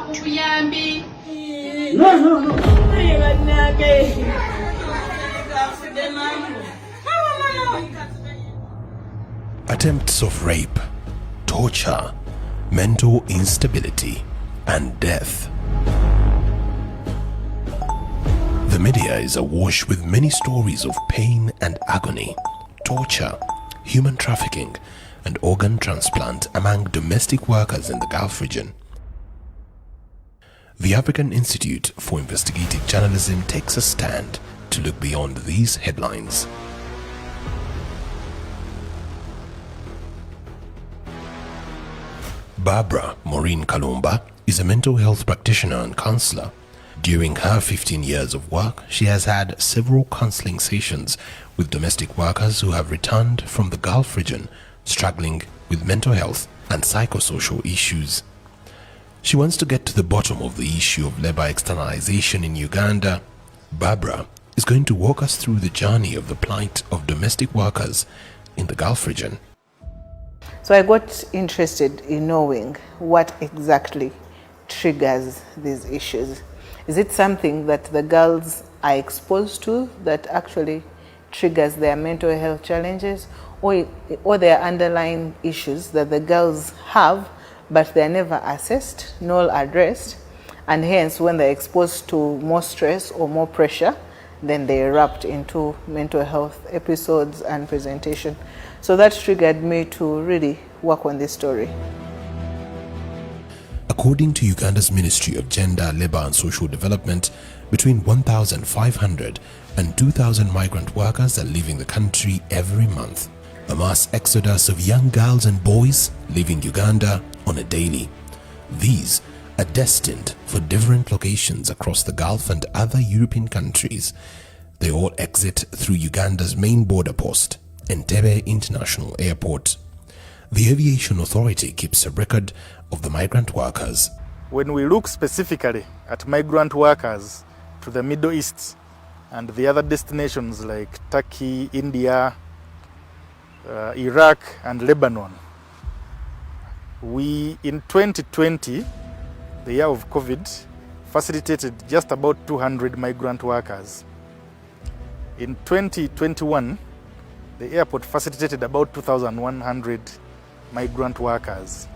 obuyambi. No. Attempts of rape, torture, mental instability, and death. The media is awash with many stories of pain and agony, torture, human trafficking, and organ transplant among domestic workers in the Gulf region. The African Institute for Investigative Journalism takes a stand to look beyond these headlines. Barbara Maureen Kalumba is a mental health practitioner and counselor. During her 15 years of work, she has had several counseling sessions with domestic workers who have returned from the Gulf region struggling with mental health and psychosocial issues. She wants to get to the bottom of the issue of labor externalization in Uganda. Barbara is going to walk us through the journey of the plight of domestic workers in the Gulf region. So I got interested in knowing what exactly triggers these issues. Is it something that the girls are exposed to that actually triggers their mental health challenges, or there are underlying issues that the girls have but they're never assessed nor addressed, and hence when they're exposed to more stress or more pressure, then they erupt into mental health episodes and presentation. So that triggered me to really work on this story. According to Uganda's Ministry of Gender, Labour and Social Development, between 1,500 and 2,000 migrant workers are leaving the country every month. A mass exodus of young girls and boys leaving Uganda on a daily. These are destined for different locations across the Gulf and other European countries. They all exit through Uganda's main border post, Entebbe International Airport. The Aviation Authority keeps a record of the migrant workers. When we look specifically at migrant workers to the Middle East and the other destinations like Turkey, India, Iraq and Lebanon, we in 2020, the year of COVID, facilitated just about 200 migrant workers. In 2021, the airport facilitated about 2,100 migrant workers.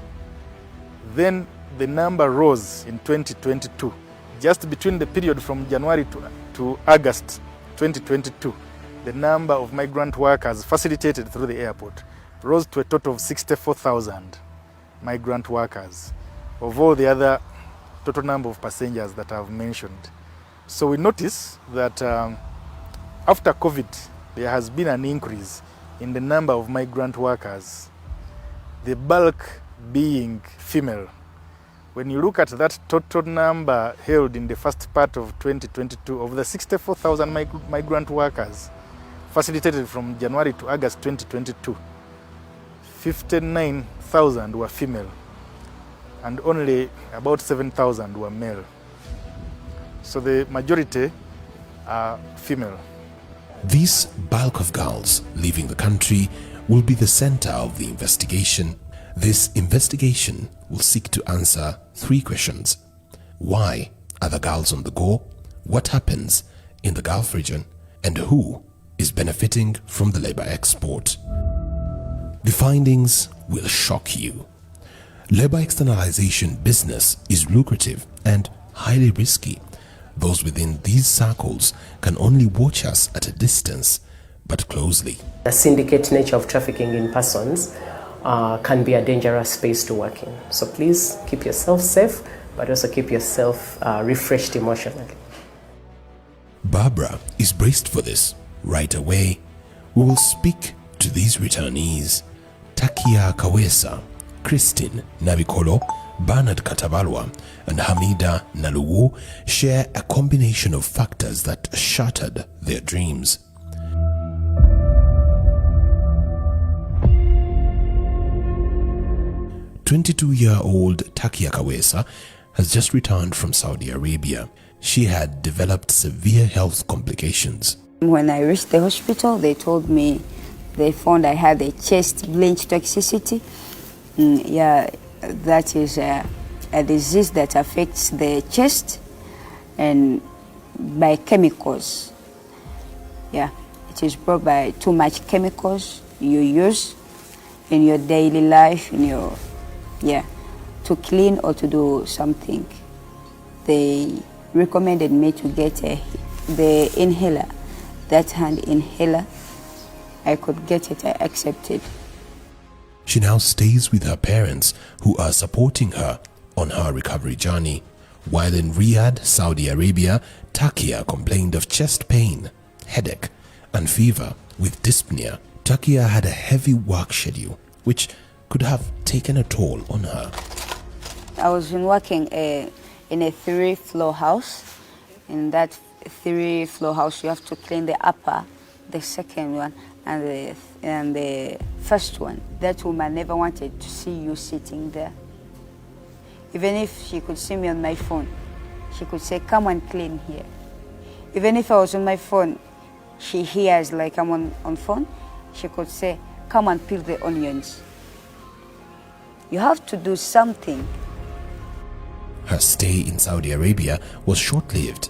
Then the number rose in 2022. Just between the period from January to August 2022, the number of migrant workers facilitated through the airport rose to a total of 64,000 migrant workers, of all the other total number of passengers that I've mentioned. So we notice that after COVID, there has been an increase in the number of migrant workers, the bulk being female. When you look at that total number held in the first part of 2022, of the 64,000 migrant workers facilitated from January to August 2022, 59,000 were female and only about 7,000 were male. So the majority are female. This bulk of girls leaving the country will be the center of the investigation. This investigation will seek to answer three questions. Why are the girls on the go? What happens in the Gulf region? And who is benefiting from the labor export? The findings will shock you. Labor externalization business is lucrative and highly risky. Those within these circles can only watch us at a distance, but closely. The syndicate nature of trafficking in persons can be a dangerous space to work in. So please keep yourself safe, but also keep yourself refreshed emotionally. Barbara is braced for this. Right away, we will speak to these returnees. Takia Kawesa, Christine Nabikolo, Bernard Katabalwa, and Hamida Naluwu share a combination of factors that shattered their dreams. "22-year-old Takia Kawesa has just returned from Saudi Arabia. She had developed severe health complications. When I reached the hospital, they told me they found I had a chest blanch toxicity. That is a disease that affects the chest and by chemicals. Yeah, it is brought by too much chemicals you use in your daily life, in your, to clean or to do something. They recommended me to get the inhaler, that hand inhaler. I could get it, I accepted. She now stays with her parents who are supporting her on her recovery journey. While in Riyadh, Saudi Arabia, Takia complained of chest pain, headache, and fever. With dyspnea, Takia had a heavy work schedule, which could have taken a toll on her. I was working in a 3-floor house. In that 3-floor house, you have to clean the upper, the second one, and the first one. That woman never wanted to see you sitting there. Even if she could see me on my phone, she could say, come and clean here. Even if I was on my phone, she hears like I'm on phone, she could say, come and peel the onions. You have to do something. Her stay in Saudi Arabia was short-lived.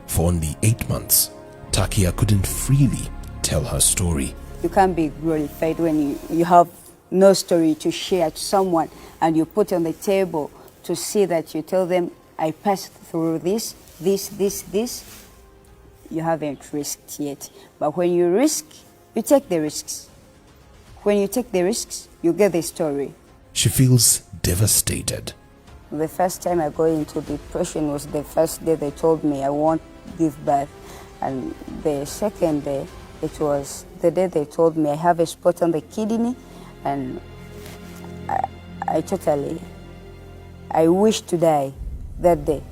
For only 8 months, Takia couldn't freely tell her story. You can't be glorified when you have no story to share to someone and you put on the table to see that you tell them, I passed through this. You haven't risked yet. But when you risk, you take the risks. When you take the risks, you get the story. She feels devastated. The first time I got into depression was the first day they told me I won't give birth. And the second day, it was the day they told me I have a spot on the kidney, and I wish to die that day.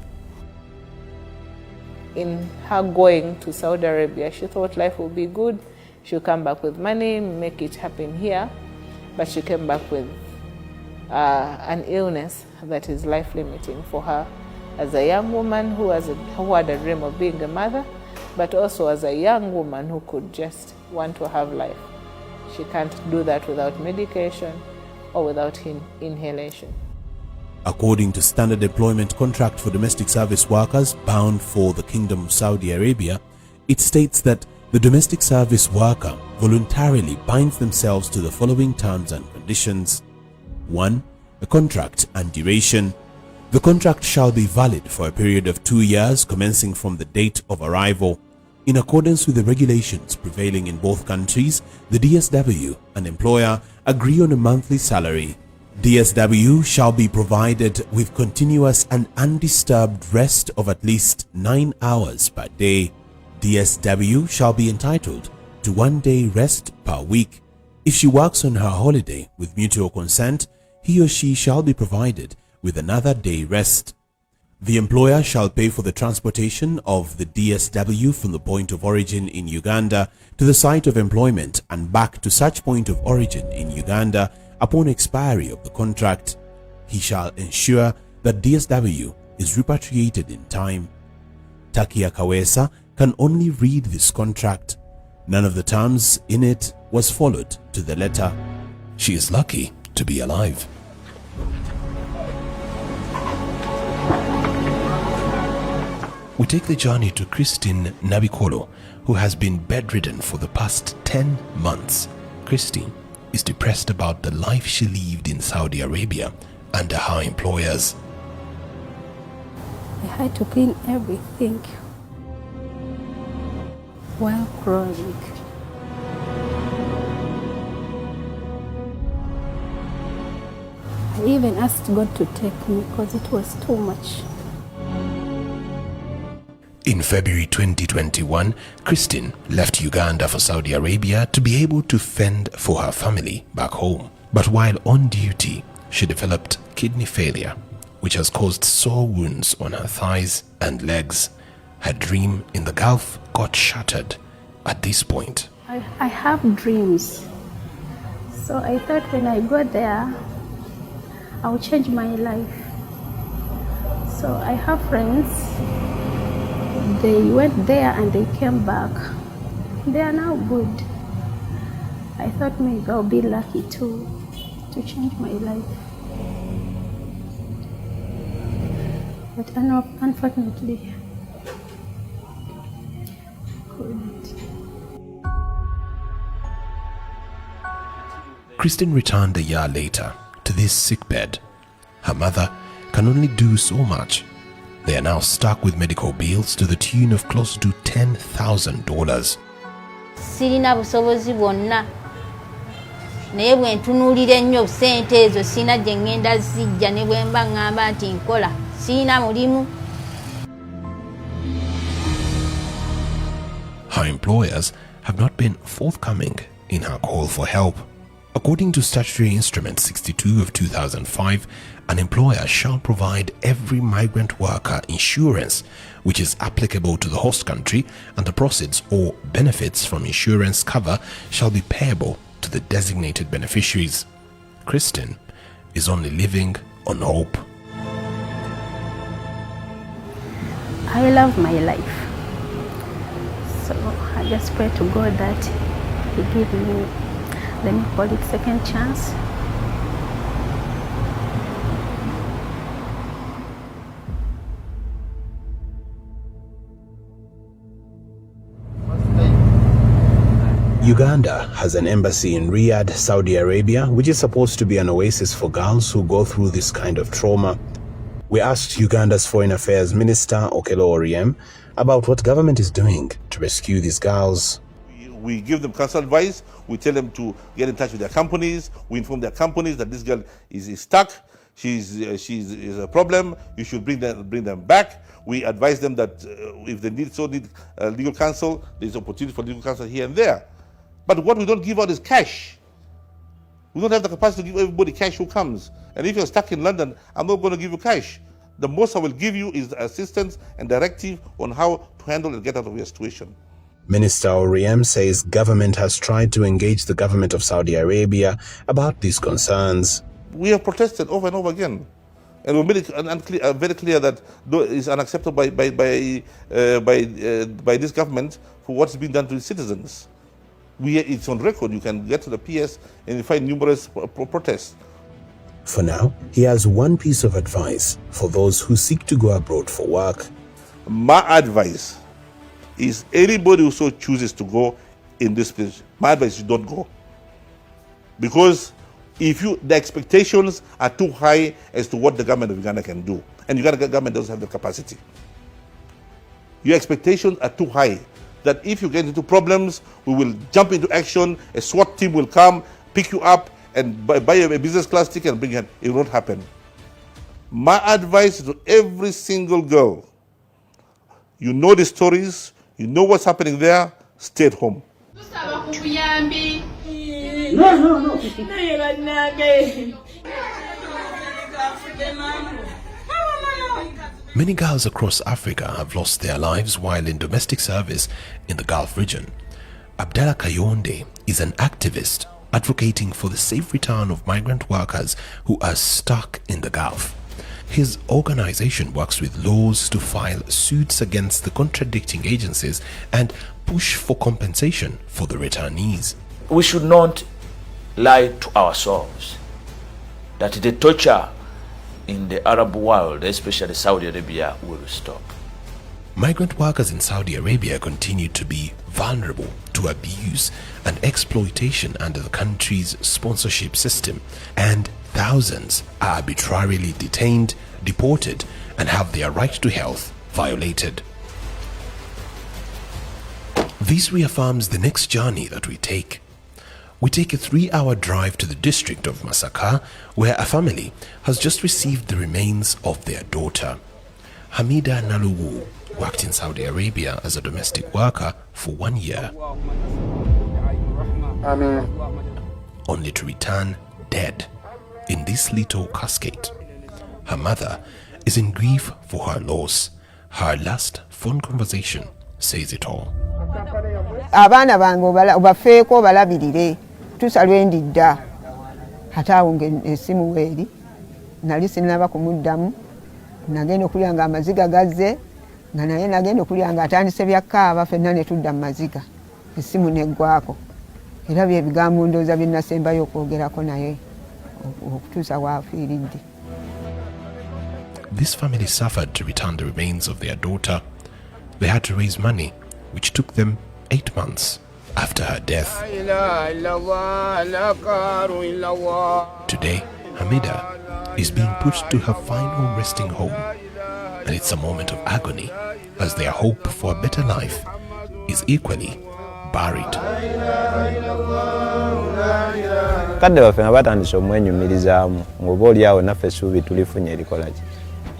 In her going to Saudi Arabia, she thought life would be good. She'll come back with money, make it happen here. But she came back with an illness that is life-limiting for her as a young woman who had a dream of being a mother, but also as a young woman who could just want to have life. She can't do that without medication or without inhalation. According to Standard Employment Contract for Domestic Service Workers bound for the Kingdom of Saudi Arabia, it states that the domestic service worker voluntarily binds themselves to the following terms and conditions. 1. A contract and duration. The contract shall be valid for a period of 2 years commencing from the date of arrival. In accordance with the regulations prevailing in both countries, the DSW and employer agree on a monthly salary. DSW shall be provided with continuous and undisturbed rest of at least 9 hours per day. DSW shall be entitled to 1 day rest per week. If she works on her holiday with mutual consent, he or she shall be provided with another day rest. The employer shall pay for the transportation of the DSW from the point of origin in Uganda to the site of employment and back to such point of origin in Uganda upon expiry of the contract. He shall ensure that DSW is repatriated in time. Takia Kawesa can only read this contract. None of the terms in it was followed to the letter. She is lucky to be alive. We take the journey to Christine Nabikolo, who has been bedridden for the past 10 months. Christine is depressed about the life she lived in Saudi Arabia under her employers. I had to clean everything while crawling. I even asked God to take me because it was too much. In February 2021, Christine left Uganda for Saudi Arabia to be able to fend for her family back home. But while on duty, she developed kidney failure, which has caused sore wounds on her thighs and legs. Her dream in the Gulf got shattered at this point. I have dreams. So I thought when I go there, I'll change my life. So I have friends. They went there and they came back. They are now good. I thought maybe I'll be lucky to change my life. but unfortunately, couldn't. Kristen returned a year later to this sickbed. Her mother can only do so much. They are now stuck with medical bills to the tune of close to $10,000. Sirina busobozi bwonna naye bwe ntunuulira ennyo ssente ezo sirina gye ŋŋenda zijja ne bwe mba ŋŋamba nti nkola sirina mulimu. Her employers have not been forthcoming in her call for help. According to Statutory Instrument 62 of 2005, an employer shall provide every migrant worker insurance which is applicable to the host country, and the proceeds or benefits from insurance cover shall be payable to the designated beneficiaries. Kristen is only living on hope. I love my life. So I just pray to God that He give me, let me call it, second chance. Uganda has an embassy in Riyadh, Saudi Arabia, which is supposed to be an oasis for girls who go through this kind of trauma. We asked Uganda's Foreign Affairs Minister, Okello Oryem, about what government is doing to rescue these girls. We give them counsel advice. We tell them to get in touch with their companies. We inform their companies that this girl is stuck. She's a problem. You should bring them back. We advise them that if they need legal counsel, there's opportunity for legal counsel here and there. But what we don't give out is cash. We don't have the capacity to give everybody cash who comes. And if you're stuck in London, I'm not going to give you cash. The most I will give you is assistance and directive on how to handle and get out of your situation. Minister Oryem says government has tried to engage the government of Saudi Arabia about these concerns. We have protested over and over again. And we made it very clear that it's unacceptable by this government for what's been done to its citizens. It's on record. You can get to the PS and you find numerous protests. For now, he has one piece of advice for those who seek to go abroad for work. My advice is anybody who so chooses to go in this place, my advice is don't go. Because the expectations are too high as to what the government of Uganda can do. And Uganda government doesn't have the capacity. Your expectations are too high. That if you get into problems, we will jump into action, a SWAT team will come, pick you up, and buy a business class ticket and bring you in. It won't happen. My advice to every single girl, you know the stories, you know what's happening there, stay at home. Many girls across Africa have lost their lives while in domestic service in the Gulf region. Abdallah Kayonde is an activist advocating for the safe return of migrant workers who are stuck in the Gulf. His organization works with laws to file suits against the contradicting agencies and push for compensation for the returnees. We should not lie to ourselves that the torture in the Arab world, especially Saudi Arabia, will stop. Migrant workers in Saudi Arabia continue to be vulnerable to abuse and exploitation under the country's sponsorship system, and thousands are arbitrarily detained, deported, and have their right to health violated. This reaffirms the next journey that we take. We take a 3-hour drive to the district of Masaka, where a family has just received the remains of their daughter. Hamida Naluwu worked in Saudi Arabia as a domestic worker for 1 year, only to return dead in this little casket. Her mother is in grief for her loss. Her last phone conversation says it all. Abaana bange obafeeko balabirire tusalwe ndidda ate awo ng'essimu weeri nali sinnaba kumuddamu nagenda okulya nga amaziga gazze nga naye nagenda okulya nga atandise byakkaaba ffenna ne tudda mu maziga essimu neggwako era bye bigambo ndowooza bye nasembayo okwogerako naye okutuusa waafiiridde. this family suffered to return the remains of their daughter. They had to raise money, which took them 8 months after her death. Today, Hamida is being put to her final resting home, and it's a moment of agony as their hope for a better life is equally buried. Kadde baffe nga batandise omwenyumirizaamu ng'oba oliawo naffe essuubi tulifunye erikola ki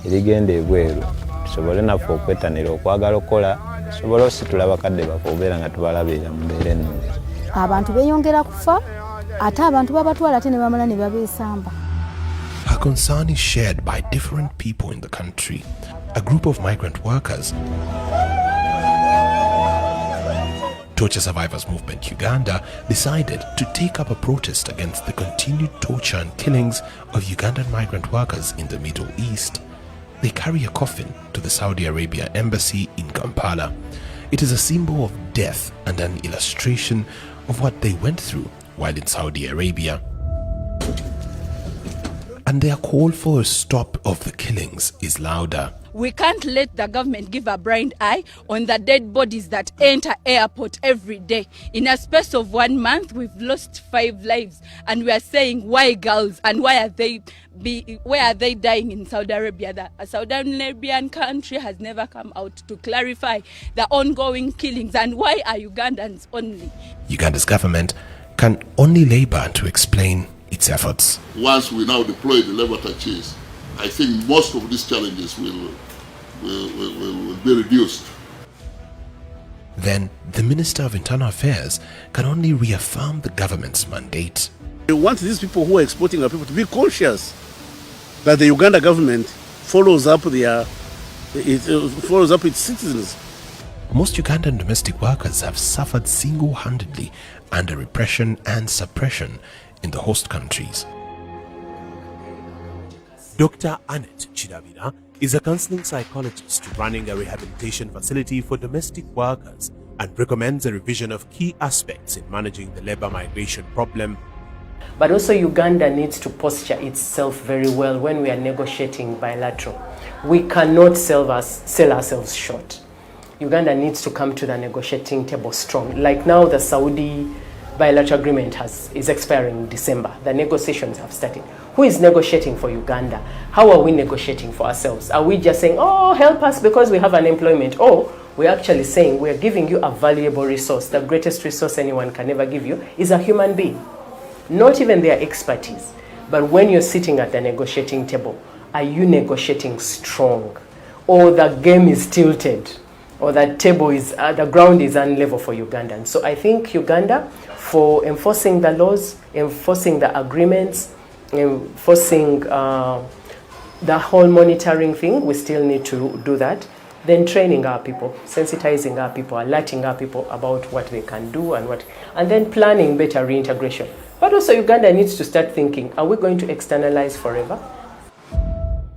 erigenda ebweru tusobole naffe okwetanira okwagala okukola tusobole ositula bakadde baffe okubeera nga tubalabirira mu mbeera ennungi. Abantu beeyongera kufa ate abantu babatwala ate ne bamala ne babeesamba. Her concern is shared by different people in the country. A group of migrant workers, Torture Survivors Movement Uganda, decided to take up a protest against the continued torture and killings of Ugandan migrant workers in the Middle East. They carry a coffin to the Saudi Arabia embassy in Kampala. It is a symbol of death and an illustration of what they went through while in Saudi Arabia. And their call for a stop of the killings is louder. We can't let the government give a blind eye on the dead bodies that enter airport every day. In a space of 1 month, we've lost 5 lives, and we are saying, why girls, and why are they dying in Saudi Arabia? A Saudi Arabian country has never come out to clarify the ongoing killings, and why are Ugandans only? Uganda's government can only labor to explain its efforts. Once we now deploy the labor touches, I think most of these challenges will be reduced. Then the Minister of Internal Affairs can only reaffirm the government's mandate. We want these people who are exporting our people to be conscious that the Uganda government follows up its citizens. Most Ugandan domestic workers have suffered single-handedly under repression and suppression in the host countries. Dr. Annette Chidabira is a counseling psychologist running a rehabilitation facility for domestic workers and recommends a revision of key aspects in managing the labor migration problem. But also Uganda needs to posture itself very well when we are negotiating bilateral. We cannot sell ourselves short. Uganda needs to come to the negotiating table strong. Like now the Saudi bilateral agreement is expiring in December. The negotiations have started. Who is negotiating for Uganda? How are we negotiating for ourselves? Are we just saying, oh, help us because we have unemployment? Or we're actually saying we're giving you a valuable resource. The greatest resource anyone can ever give you is a human being. Not even their expertise. But when you're sitting at the negotiating table, are you negotiating strong? Or the game is tilted? Or the table is, the ground is unlevel for Ugandans? So I think Uganda, for enforcing the laws, enforcing the agreements, enforcing the whole monitoring thing, we still need to do that. Then training our people, sensitizing our people, alerting our people about what they can do and then planning better reintegration. But also Uganda needs to start thinking, are we going to externalize forever?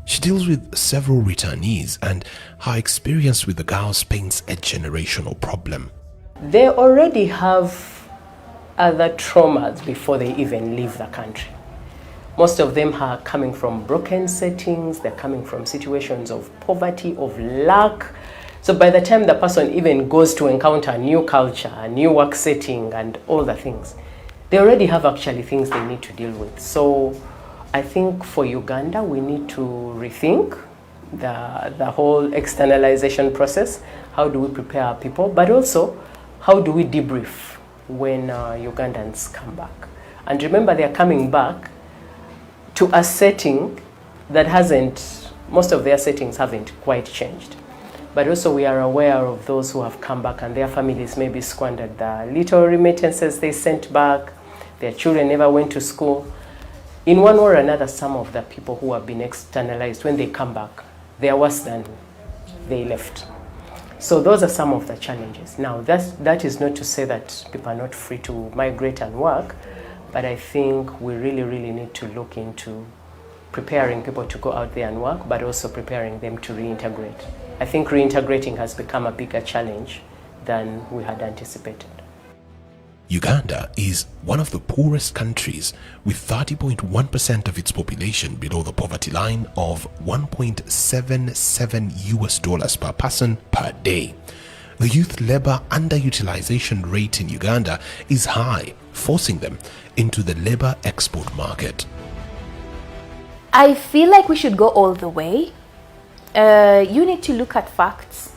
She deals with several returnees, and her experience with the girls paints a generational problem. They already have other traumas before they even leave the country. Most of them are coming from broken settings, they're coming from situations of poverty, of lack. So by the time the person even goes to encounter a new culture, a new work setting and all the things, they already have actually things they need to deal with. So I think for Uganda, we need to rethink the whole externalization process. How do we prepare our people? But also, how do we debrief when Ugandans come back? And remember, they're coming back to a setting that most of their settings haven't quite changed. But also we are aware of those who have come back and their families maybe squandered the little remittances they sent back, their children never went to school. In one way or another, some of the people who have been externalized, when they come back, they are worse than they left. So those are some of the challenges. Now, that is not to say that people are not free to migrate and work, but I think we really, really need to look into preparing people to go out there and work, but also preparing them to reintegrate. I think reintegrating has become a bigger challenge than we had anticipated. Uganda is one of the poorest countries, with 30.1% of its population below the poverty line of $1.77 per person per day. The youth labor underutilization rate in Uganda is high, forcing them into the labor export market. I feel like we should go all the way. You need to look at facts,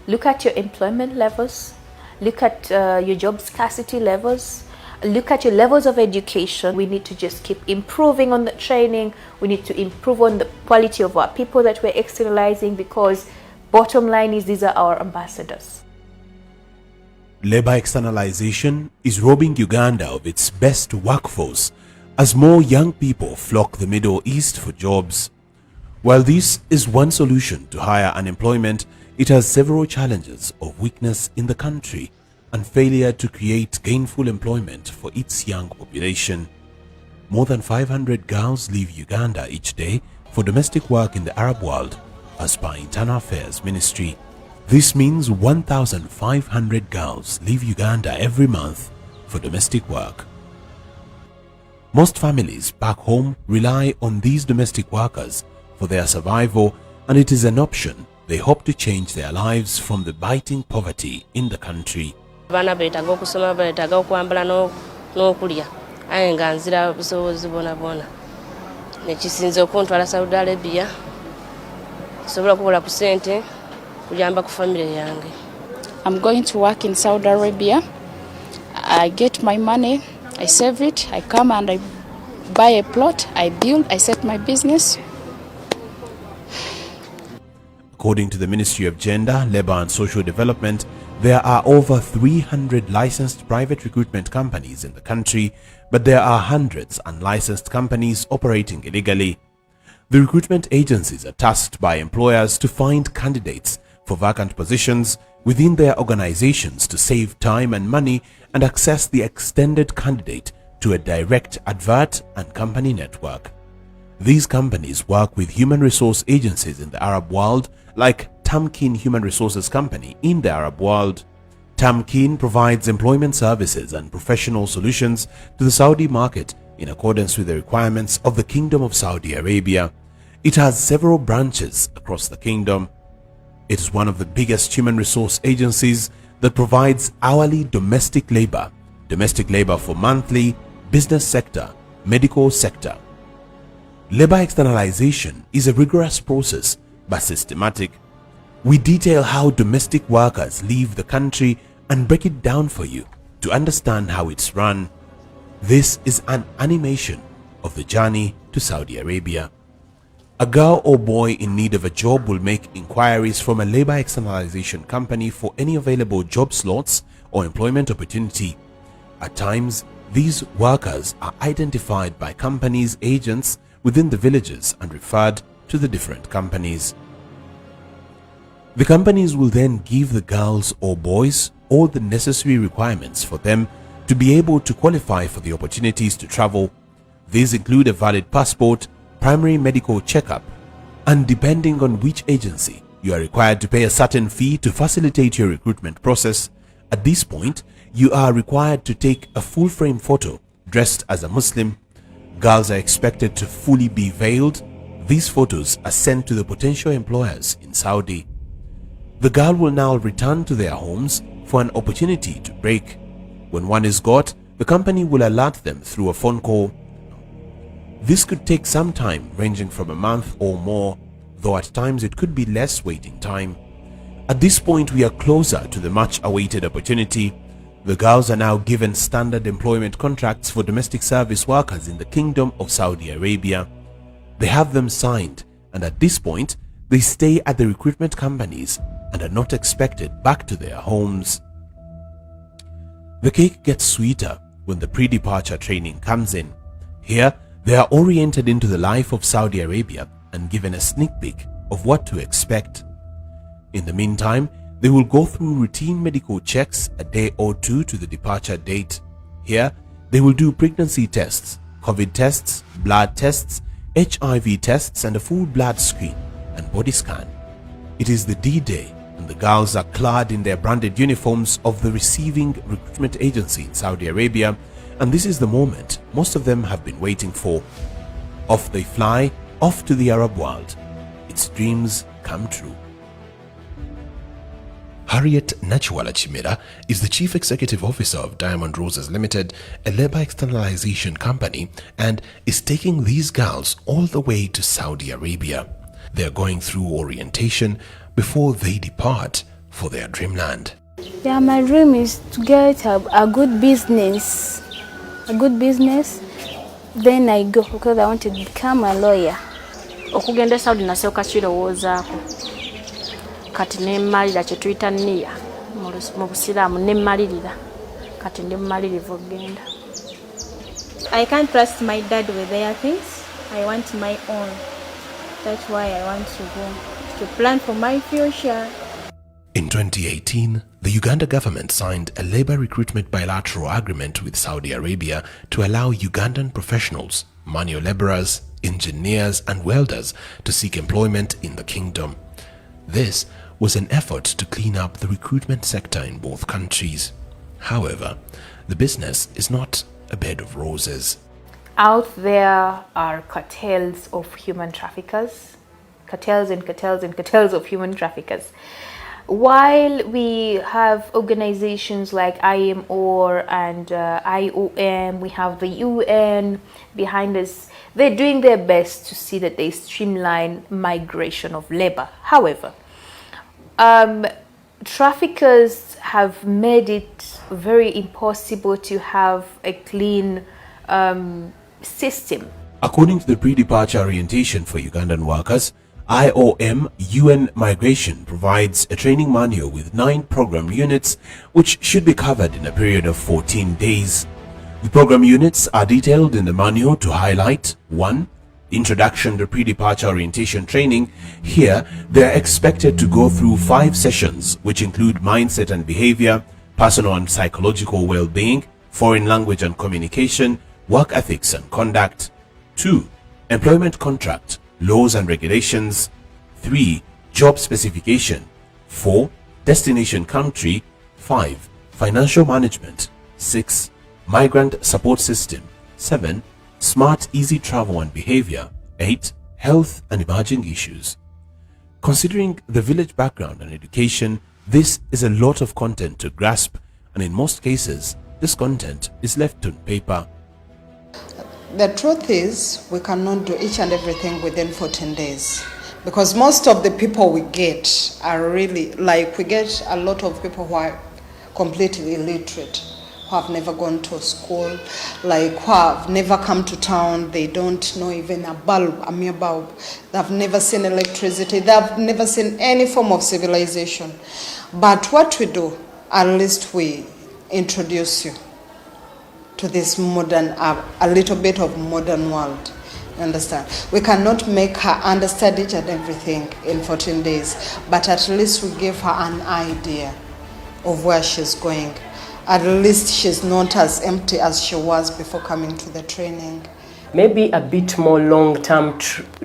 look at your employment levels, look at your job scarcity levels, look at your levels of education. We need to just keep improving on the training. We need to improve on the quality of our people that we're externalizing, because bottom line is these are our ambassadors. Labor externalization is robbing Uganda of its best workforce as more young people flock the Middle East for jobs. While this is one solution to higher unemployment, it has several challenges of weakness in the country and failure to create gainful employment for its young population. More than 500 girls leave Uganda each day for domestic work in the Arab world, as per Internal Affairs Ministry. This means 1,500 girls leave Uganda every month for domestic work. Most families back home rely on these domestic workers for their survival, and it is an option they hope to change their lives from the biting poverty in the country. Bana beetaga okusoma, beetaga okwambala n'okulya, aye nga nzira busobozi bwona nekisinze okuntwala Saudi Arabia sobola kukola ku ssente kuyamba ku family yange. I'm going to work in Saudi Arabia. I get my money, I save it, I come and I buy a plot, I build, I set my business. According to the Ministry of Gender, Labour and Social Development, there are over 300 licensed private recruitment companies in the country, but there are hundreds of unlicensed companies operating illegally. The recruitment agencies are tasked by employers to find candidates for vacant positions within their organizations to save time and money and access the extended candidate to a direct advert and company network. These companies work with human resource agencies in the Arab world, like Tamkin Human Resources Company in the Arab world. Tamkin provides employment services and professional solutions to the Saudi market in accordance with the requirements of the Kingdom of Saudi Arabia. It has several branches across the kingdom. It is one of the biggest human resource agencies that provides hourly domestic labor for monthly, business sector, medical sector. Labor externalization is a rigorous process but systematic. We detail how domestic workers leave the country and break it down for you to understand how it's run. This is an animation of the journey to Saudi Arabia. A girl or boy in need of a job will make inquiries from a labor externalization company for any available job slots or employment opportunity. At times, these workers are identified by companies' agents within the villages and referred to the different companies. The companies will then give the girls or boys all the necessary requirements for them to be able to qualify for the opportunities to travel. These include a valid passport, primary medical checkup, and depending on which agency, you are required to pay a certain fee to facilitate your recruitment process. At this point, you are required to take a full-frame photo dressed as a Muslim. Girls are expected to fully be veiled. These photos are sent to the potential employers in Saudi. The girl will now return to their homes for an opportunity to break. When one is got, the company will alert them through a phone call. This could take some time, ranging from a month or more, though at times it could be less waiting time. At this point, we are closer to the much-awaited opportunity. The girls are now given standard employment contracts for domestic service workers in the Kingdom of Saudi Arabia. They have them signed, and at this point, they stay at the recruitment companies and are not expected back to their homes. The cake gets sweeter when the pre-departure training comes in. Here, they are oriented into the life of Saudi Arabia and given a sneak peek of what to expect. In the meantime, they will go through routine medical checks a day or two to the departure date. Here, they will do pregnancy tests, COVID tests, blood tests, HIV tests, and a full blood screen and body scan. It is the D-Day, and and the girls are clad in their branded uniforms of the receiving recruitment agency in Saudi Arabia, and this is the moment most of them have been waiting for. Off they fly, off to the Arab world. Its dreams come true. Harriet Nachiwala Chimera is the Chief Executive Officer of Diamond Roses Limited, a labor externalization company, and is taking these girls all the way to Saudi Arabia. They are going through orientation before they depart for their dreamland. Yeah, my dream is to get a good business. Then I go because I want to become a lawyer. Okugenda Saudi nasooka kirowoozaako. Kati nemmalira kye tuyita nniya mu busiraamu nemmalirira. Kati ndi mmalirivu okugenda. I can't trust my dad with their things. I want my own. That's why I want to go to plan for my future. In 2018, the Uganda government signed a labor recruitment bilateral agreement with Saudi Arabia to allow Ugandan professionals, manual laborers, engineers and welders to seek employment in the kingdom. This was an effort to clean up the recruitment sector in both countries. However, the business is not a bed of roses. Out there are cartels of human traffickers, cartels of human traffickers. While we have organizations like IMO and IOM, we have the UN behind us, they're doing their best to see that they streamline migration of labor. However, traffickers have made it very impossible to have a clean system. According to the pre-departure orientation for Ugandan workers, IOM UN Migration provides a training manual with 9 program units which should be covered in a period of 14 days. The program units are detailed in the manual to highlight 1. Introduction to pre-departure orientation training. Here, they are expected to go through 5 sessions which include mindset and behavior, personal and psychological well-being, foreign language and communication, work ethics and conduct. 2. Employment contract, laws and regulations. 3. Job specification. 4. Destination country. 5. Financial management. 6. Migrant support system. 7. Smart easy travel and behavior. 8. Health and emerging issues. Considering the village background and education, this is a lot of content to grasp, and in most cases, this content is left on paper. The truth is, we cannot do each and everything within 14 days because most of the people we get are really, like, we get a lot of people who are completely illiterate, who have never gone to school, like who have never come to town, they don't know even a bulb, a mere bulb, they've never seen electricity, they've never seen any form of civilization. But what we do, at least we introduce you to this modern, a little bit of modern world. Understand? We cannot make her understand each and everything in 14 days, but at least we give her an idea of where she's going. At least she's not as empty as she was before coming to the training. Maybe a bit more long-term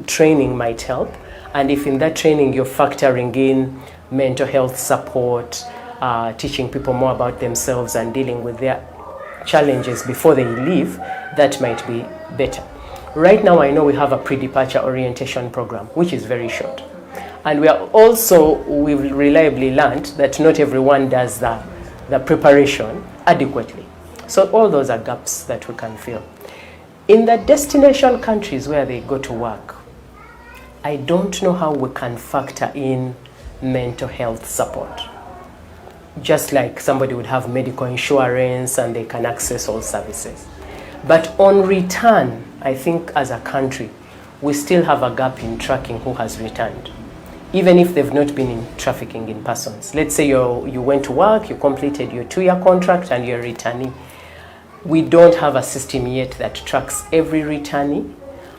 training might help, and if in that training you're factoring in mental health support, teaching people more about themselves and dealing with their challenges before they leave, that might be better. Right now I know we have a pre-departure orientation program which is very short, and we've reliably learned that not everyone does the preparation adequately. So all those are gaps that we can fill. In the destination countries where they go to work, I don't know how we can factor in mental health support. Just like somebody would have medical insurance and they can access all services. But on return, I think as a country, we still have a gap in tracking who has returned, even if they've not been in trafficking in persons. Let's say you went to work, you completed your 2-year contract and you're returning. We don't have a system yet that tracks every returnee,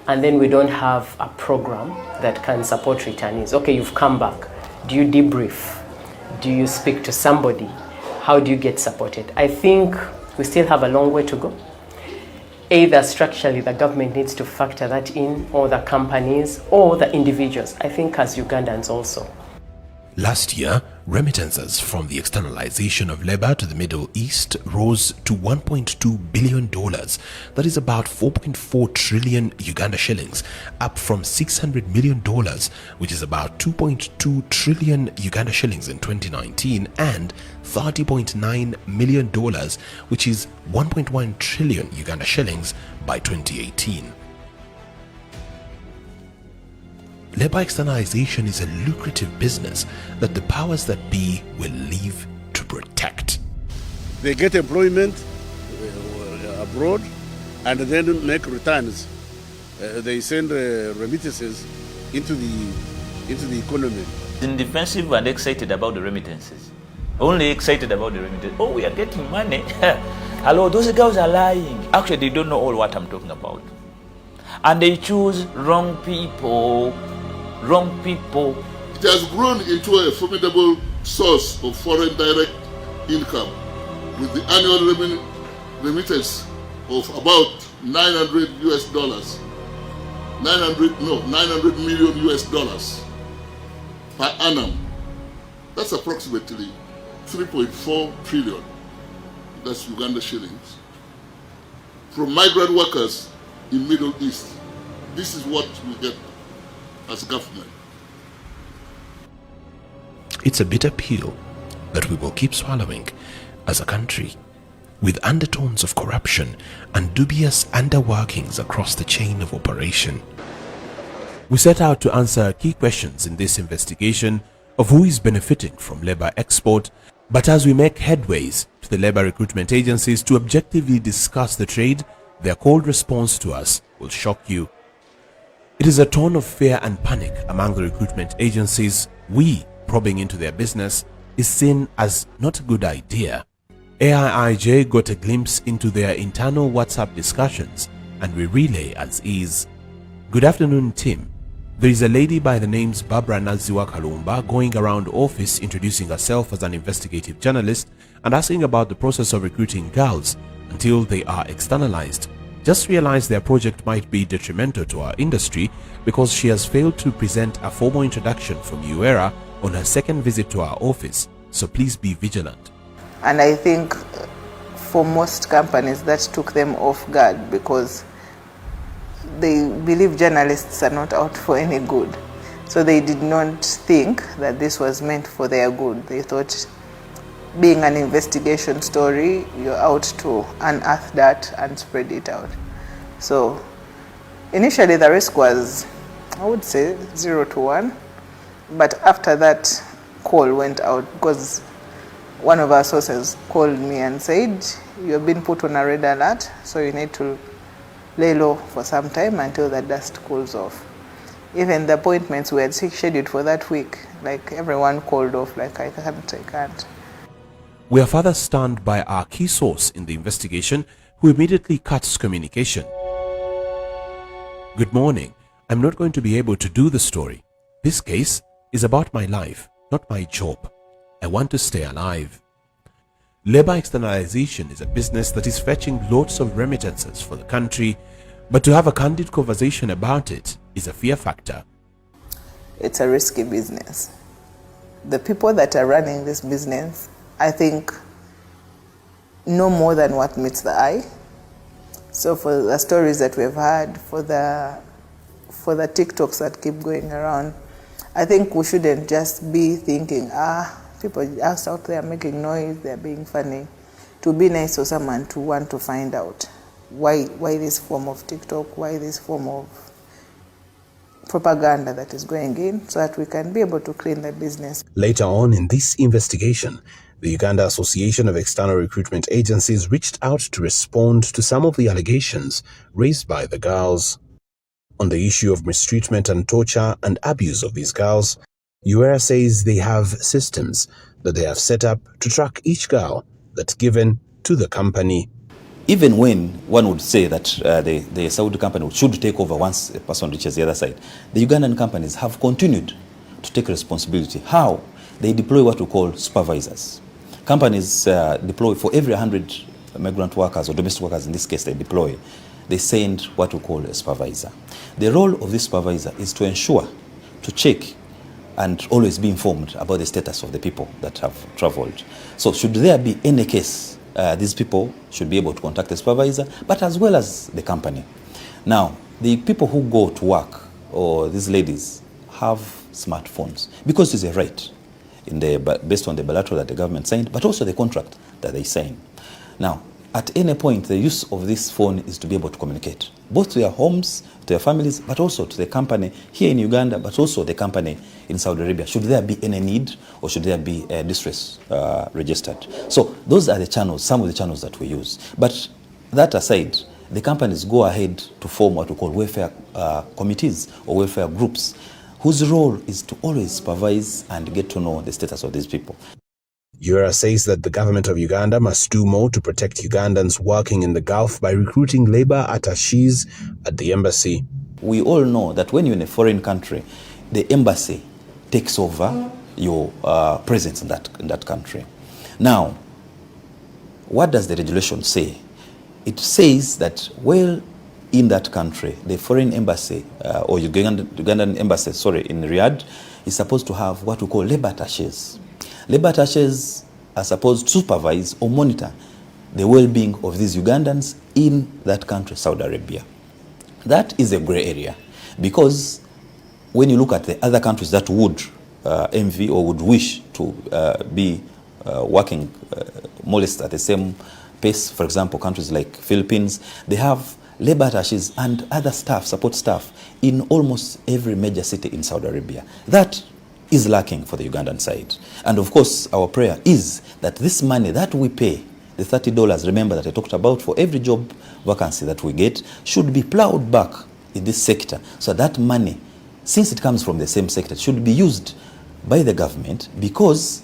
and then we don't have a program that can support returnees. Okay, you've come back. Do you debrief? Do you speak to somebody? How do you get supported? I think we still have a long way to go. Either structurally the government needs to factor that in, or the companies, or the individuals. I think as Ugandans also. Last year, remittances from the externalization of labor to the Middle East rose to $1.2 billion. That is about 4.4 trillion Uganda shillings, up from $600 million, which is about 2.2 trillion Uganda shillings in 2019, and $30.9 million, which is 1.1 trillion Uganda shillings by 2018. Labor externalization is a lucrative business that the powers that be will live to protect. They get employment abroad and then make returns. They send remittances into the economy. Defensive and excited about the remittances. Only excited about the remittances. Oh, we are getting money. Hello, those girls are lying. Actually, they don't know all what I'm talking about. And they choose wrong people. Wrong people. It has grown into a formidable source of foreign direct income, with the annual remittance of about $900 million per annum. That's approximately 3.4 trillion. That's Uganda shillings. From migrant workers in Middle East. This is what we get as government. It's a bitter pill that we will keep swallowing as a country, with undertones of corruption and dubious underworkings across the chain of operation. We set out to answer key questions in this investigation of who is benefiting from labor export, but as we make headways to the labor recruitment agencies to objectively discuss the trade, their cold response to us will shock you. It is a tone of fear and panic among the recruitment agencies. We probing into their business is seen as not a good idea. AIIJ got a glimpse into their internal WhatsApp discussions, and we relay as is. Good afternoon, team. There is a lady by the names Barbara Naziwa Kalumba going around office introducing herself as an investigative journalist and asking about the process of recruiting girls until they are externalized. Just realized their project might be detrimental to our industry because she has failed to present a formal introduction from UERA on her second visit to our office, so please be vigilant. And I think for most companies that took them off guard because they believe journalists are not out for any good. So they did not think that this was meant for their good. They thought being an investigation story, you're out to unearth that and spread it out. So initially the risk was, I would say, 0 to 1. But after that call went out, because one of our sources called me and said, you've been put on a red alert, so you need to lay low for some time until the dust cools off. Even the appointments we had scheduled for that week, like everyone called off, like I can't. We are further stunned by our key source in the investigation, who immediately cuts communication. Good morning. I'm not going to be able to do the story. This case is about my life, not my job. I want to stay alive. Labor externalization is a business that is fetching lots of remittances for the country, but to have a candid conversation about it is a fear factor. It's a risky business. The people that are running this business, I think, know more than what meets the eye. So for the stories that we've had, for the TikToks that keep going around, I think we shouldn't just be thinking, people just out there making noise, they're being funny. It would be nice for someone to want to find out why this form of TikTok, why this form of propaganda that is going in, so that we can be able to clean the business. Later on in this investigation, the Uganda Association of External Recruitment Agencies reached out to respond to some of the allegations raised by the girls. On the issue of mistreatment and torture and abuse of these girls, UERA says they have systems that they have set up to track each girl that's given to the company. Even when one would say that the Saudi company should take over once a person reaches the other side, the Ugandan companies have continued to take responsibility. How? They deploy what we call supervisors. Companies deploy for every 100 migrant workers or domestic workers, in this case they send what we call a supervisor. The role of this supervisor is to ensure, to check and always be informed about the status of the people that have traveled. So should there be any case, these people should be able to contact the supervisor, but as well as the company. Now, the people who go to work, or these ladies, have smartphones because it's a right based on the bilateral that the government signed, but also the contract that they signed. Now, at any point, the use of this phone is to be able to communicate, both to their homes, to their families, but also to the company here in Uganda, but also the company in Saudi Arabia, should there be any need, or should there be a distress registered. So those are the channels, some of the channels that we use. But that aside, the companies go ahead to form what we call welfare committees or welfare groups, whose role is to always supervise and get to know the status of these people. Yura says that the government of Uganda must do more to protect Ugandans working in the Gulf by recruiting labor attachés at the embassy. We all know that when you're in a foreign country, the embassy takes over your presence in that country. Now, what does the regulation say? It says that, well, in that country, the foreign embassy or Ugandan embassy, in Riyadh, is supposed to have what we call labor attachés. Labor attachés are supposed to supervise or monitor the well-being of these Ugandans in that country, Saudi Arabia. That is a gray area, because when you look at the other countries that would envy or would wish to be working more or less at the same pace, for example, countries like Philippines, they have labor attachés and other staff, support staff, in almost every major city in Saudi Arabia. That is lacking for the Ugandan side. And of course, our prayer is that this money that we pay, the $30, remember that I talked about, for every job vacancy that we get, should be plowed back in this sector. So that money, since it comes from the same sector, should be used by the government, because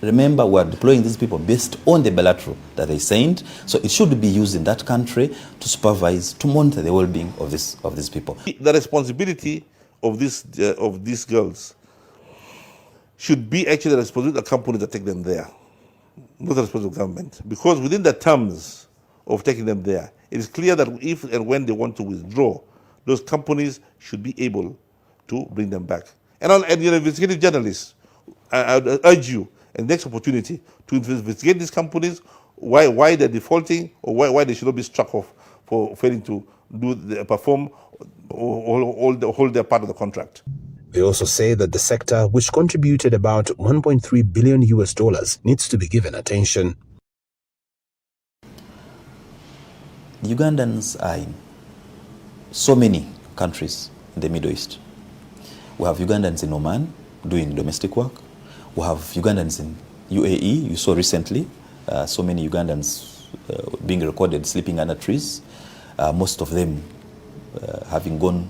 remember, we are deploying these people based on the bilateral that they signed. So it should be used in that country to supervise, to monitor the well-being of these people. The responsibility of these girls should be actually the responsibility of the companies that take them there, not the responsibility of government. Because within the terms of taking them there, it is clear that if and when they want to withdraw, those companies should be able to bring them back. And you're investigative journalists, I would urge you, in the next opportunity, to investigate these companies, why they're defaulting, or why they should not be struck off for failing to perform or hold their part of the contract. They also say that the sector, which contributed about $1.3 billion needs to be given attention. The Ugandans are in so many countries in the Middle East. We have Ugandans in Oman doing domestic work. We have Ugandans in UAE. You saw recently so many Ugandans being recorded sleeping under trees, most of them having gone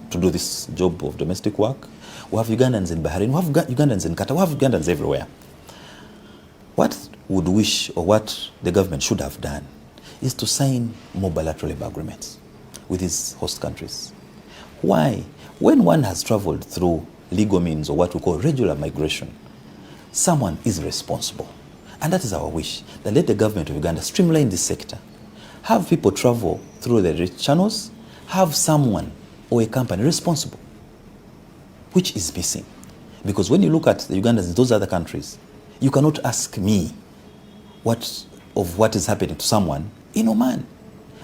to do this job of domestic work. We have Ugandans in Bahrain, we have Ugandans in Qatar, we have Ugandans everywhere. What would wish, or what the government should have done, is to sign more bilateral labor agreements with these host countries. Why? When one has traveled through legal means, or what we call regular migration, someone is responsible. And that is our wish, that let the government of Uganda streamline this sector. Have people travel through the rich channels, have someone or a company responsible, which is missing. Because when you look at the Ugandans in those other countries, you cannot ask me what is happening to someone in Oman.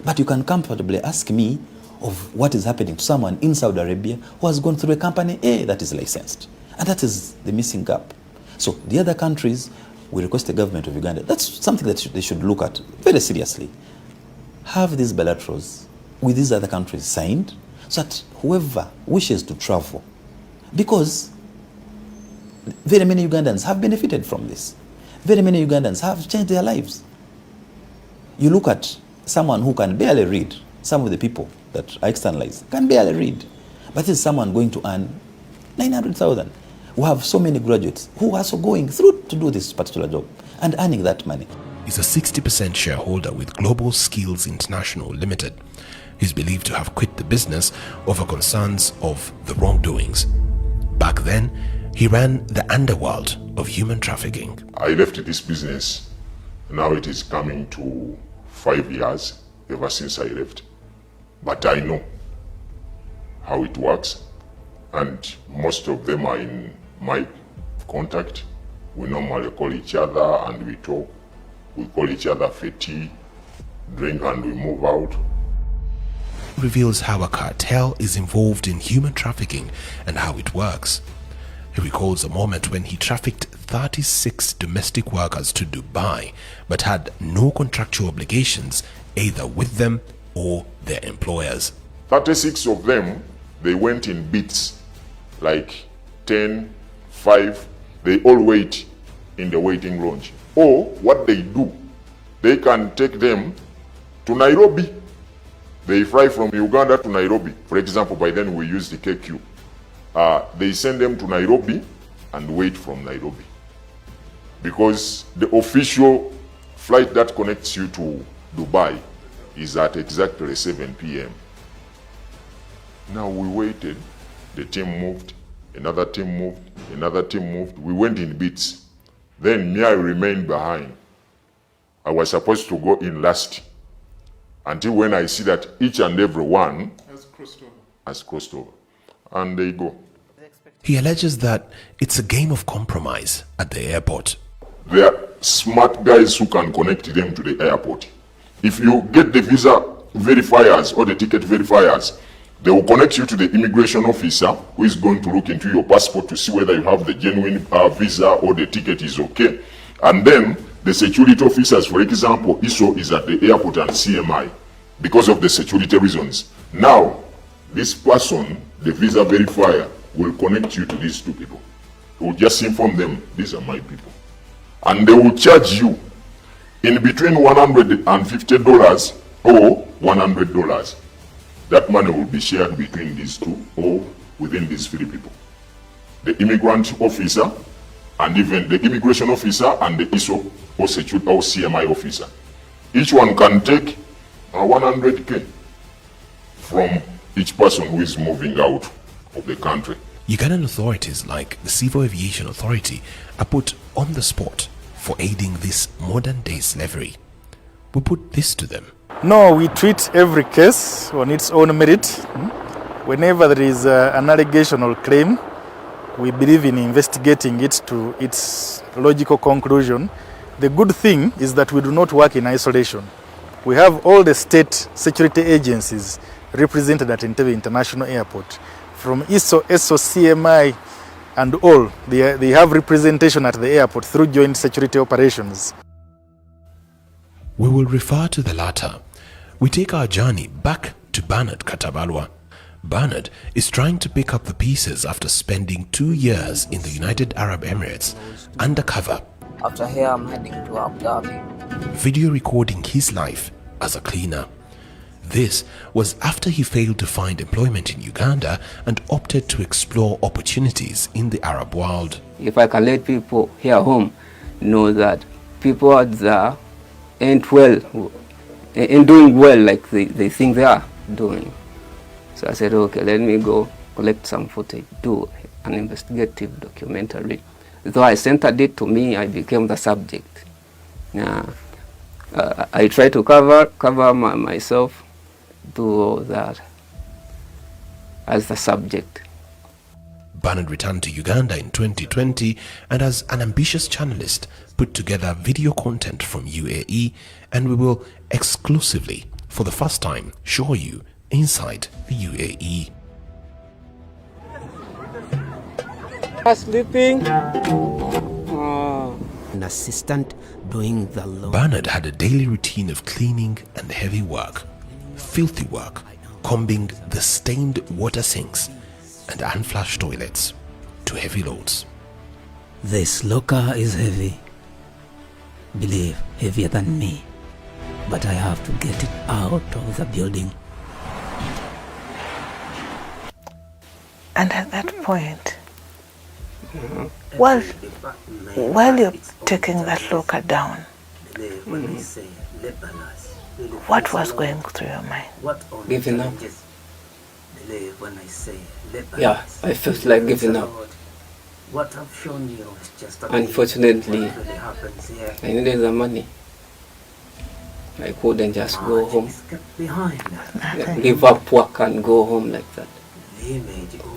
But you can comfortably ask me of what is happening to someone in Saudi Arabia who has gone through a company A that is licensed. And that is the missing gap. So the other countries, we request the government of Uganda, that's something that they should look at very seriously. Have these bilaterals with these other countries signed, so that whoever wishes to travel, because very many Ugandans have benefited from this. Very many Ugandans have changed their lives. You look at someone who can barely read, some of the people that are externalized can barely read, but this is someone going to earn 900,000. We have so many graduates who are also going through to do this particular job and earning that money. He's a 60% shareholder with Global Skills International Limited. He's believed to have quit the business over concerns of the wrongdoings. Back then, he ran the underworld of human trafficking. I left this business. Now it is coming to 5 years ever since I left. But I know how it works, and most of them are in my contact. We normally call each other and we talk. We call each other for tea, drink, and we move out. Reveals how a cartel is involved in human trafficking and how it works. He recalls a moment when he trafficked 36 domestic workers to Dubai but had no contractual obligations either with them or their employers. 36 of them, they went in bits, like 10, 5, they all wait in the waiting lounge. Or what they do, they can take them to Nairobi. They fly from Uganda to Nairobi. For example, by then we use the KQ. They send them to Nairobi and wait from Nairobi. Because the official flight that connects you to Dubai is at exactly 7 p.m. Now we waited, the team moved, another team moved, another team moved. We went in bits. Then me, I remained behind. I was supposed to go in last until when I see that each and every one has crossed over. And they go. He alleges that it's a game of compromise at the airport. There are smart guys who can connect them to the airport. If you get the visa verifiers or the ticket verifiers, they will connect you to the immigration officer who is going to look into your passport to see whether you have the genuine visa or the ticket is okay. And then the security officers, for example, ISO is at the airport and CMI because of the security reasons. Now, this person, the visa verifier, will connect you to these two people. He will just inform them, these are my people. And they will charge you in between $150 or $100. That money will be shared between these two or within these three people. The immigrant officer and even the immigration officer and the ISO or security or CMI officer. Each one can take 100K from each person who is moving out of the country. Ugandan authorities like the Civil Aviation Authority are put on the spot for aiding this modern-day slavery. We put this to them. No, we treat every case on its own merit. Whenever there is an allegation or claim, we believe in investigating it to its logical conclusion. The good thing is that we do not work in isolation. We have all the state security agencies represented at Entebbe International Airport. From ISO, CMI, and all, they have representation at the airport through joint security operations. We will refer to the latter. We take our journey back to Bernard Katabalwa. Bernard is trying to pick up the pieces after spending 2 years in the United Arab Emirates undercover. After here, I'm heading to Abu Dhabi. Video recording his life as a cleaner. This was after he failed to find employment in Uganda and opted to explore opportunities in the Arab world. If I can let people here home know that people out there ain't doing well like they think they are doing. So I said, okay, let me go collect some footage, do an investigative documentary. Though I centered it to me, I became the subject. I try to cover myself, do all that as the subject. Bernard returned to Uganda in 2020 and as an ambitious journalist put together video content from UAE, and we will exclusively, for the first time, show you inside the UAE. Sleeping. An assistant doing the laundry. Bernard had a daily routine of cleaning and heavy work, filthy work, combing the stained water sinks and unflushed toilets to heavy loads. This locker is heavy. Believe, heavier than me. But I have to get it out of the building. And at that point, while you're taking that locker down, what was going through your mind? Giving up. Yeah, I felt like giving up. Unfortunately, I needed the money. I couldn't just go home. Give up work and go home like that.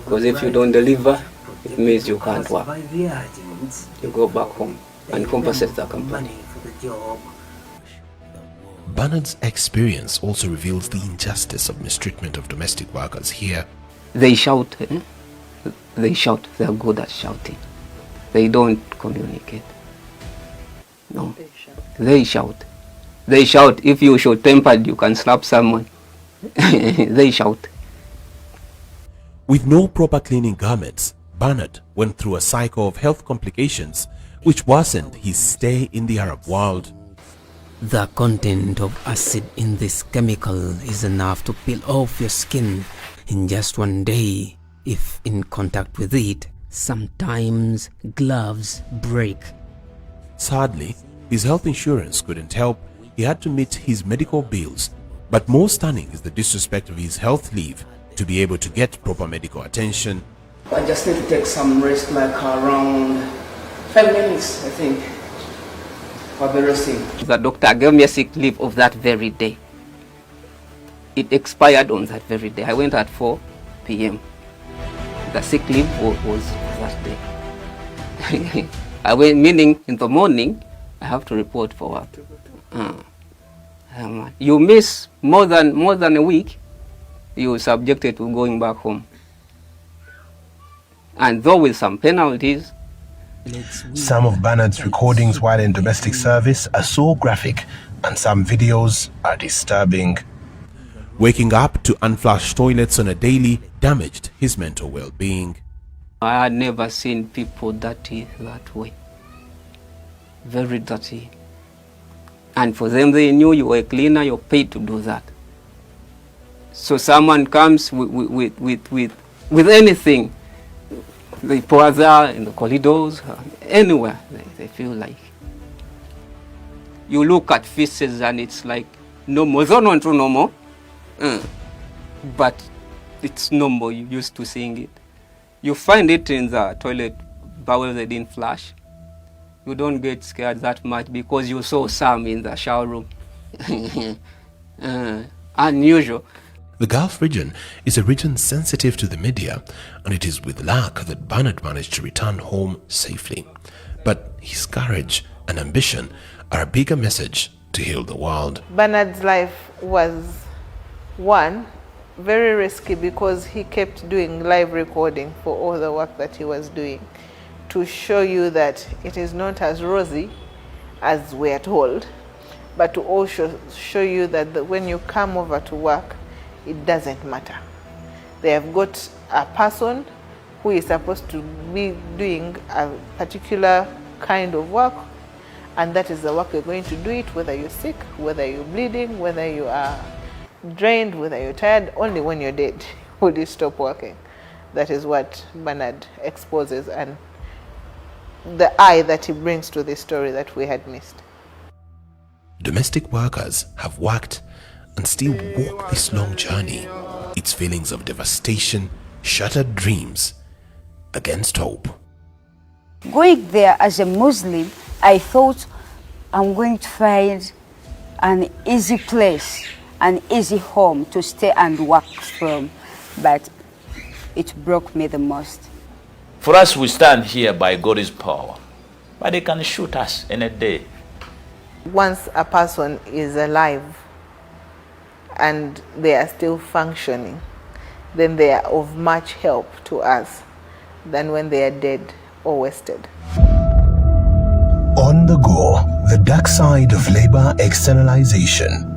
Because if you don't deliver, it means you can't work. You go back home and compensate the company. Bernard's experience also reveals the injustice of mistreatment of domestic workers here. They shout, They shout, they're good at shouting. They don't communicate. No, they shout. They shout. If you show tempered, you can slap someone. They shout. With no proper cleaning garments, Bernard went through a cycle of health complications which worsened his stay in the Arab world. The content of acid in this chemical is enough to peel off your skin in just one day if in contact with it. Sometimes gloves break. Sadly, his health insurance couldn't help. He had to meet his medical bills. But more stunning is the disrespect of his health leave to be able to get proper medical attention. I just need to take some rest, like around 5 minutes, I think. I'll be resting. The doctor gave me a sick leave of that very day. It expired on that very day. I went at 4 p.m. The sick leave was that day. I went, meaning in the morning, I have to report for work. You miss more than a week, you're subjected to going back home. And though with some penalties. Some of Bernard's recordings while in domestic service are so graphic, and some videos are disturbing. Waking up to unflushed toilets on a daily damaged his mental well-being. I had never seen people dirty that way. Very dirty. And for them, they knew you were a cleaner, you're paid to do that. So someone comes with anything. They pour there in the corridors, anywhere they feel like. You look at faces and it's like normal. It's not normal, but it's normal. You're used to seeing it. You find it in the toilet bowel they didn't flush. You don't get scared that much because you saw some in the shower room. Unusual. The Gulf region is a region sensitive to the media, and it is with luck that Bernard managed to return home safely. But his courage and ambition are a bigger message to heal the world. Bernard's life was, one, very risky because he kept doing live recording for all the work that he was doing to show you that it is not as rosy as we are told, but to also show you that when you come over to work, it doesn't matter. They have got a person who is supposed to be doing a particular kind of work, and that is the work you're going to do it, whether you're sick, whether you're bleeding, whether you are drained, whether you're tired. Only when you're dead will you stop working. That is what Bernard exposes, and the eye that he brings to this story that we had missed. Domestic workers have worked and still walk this long journey. Its feelings of devastation, shattered dreams, against hope. Going there as a Muslim, I thought I'm going to find an easy place, an easy home to stay and work from, but it broke me the most. For us, we stand here by God's power, but they can shoot us any day. Once a person is alive and they are still functioning, then they are of much help to us than when they are dead or wasted. On the go, the dark side of labor externalization.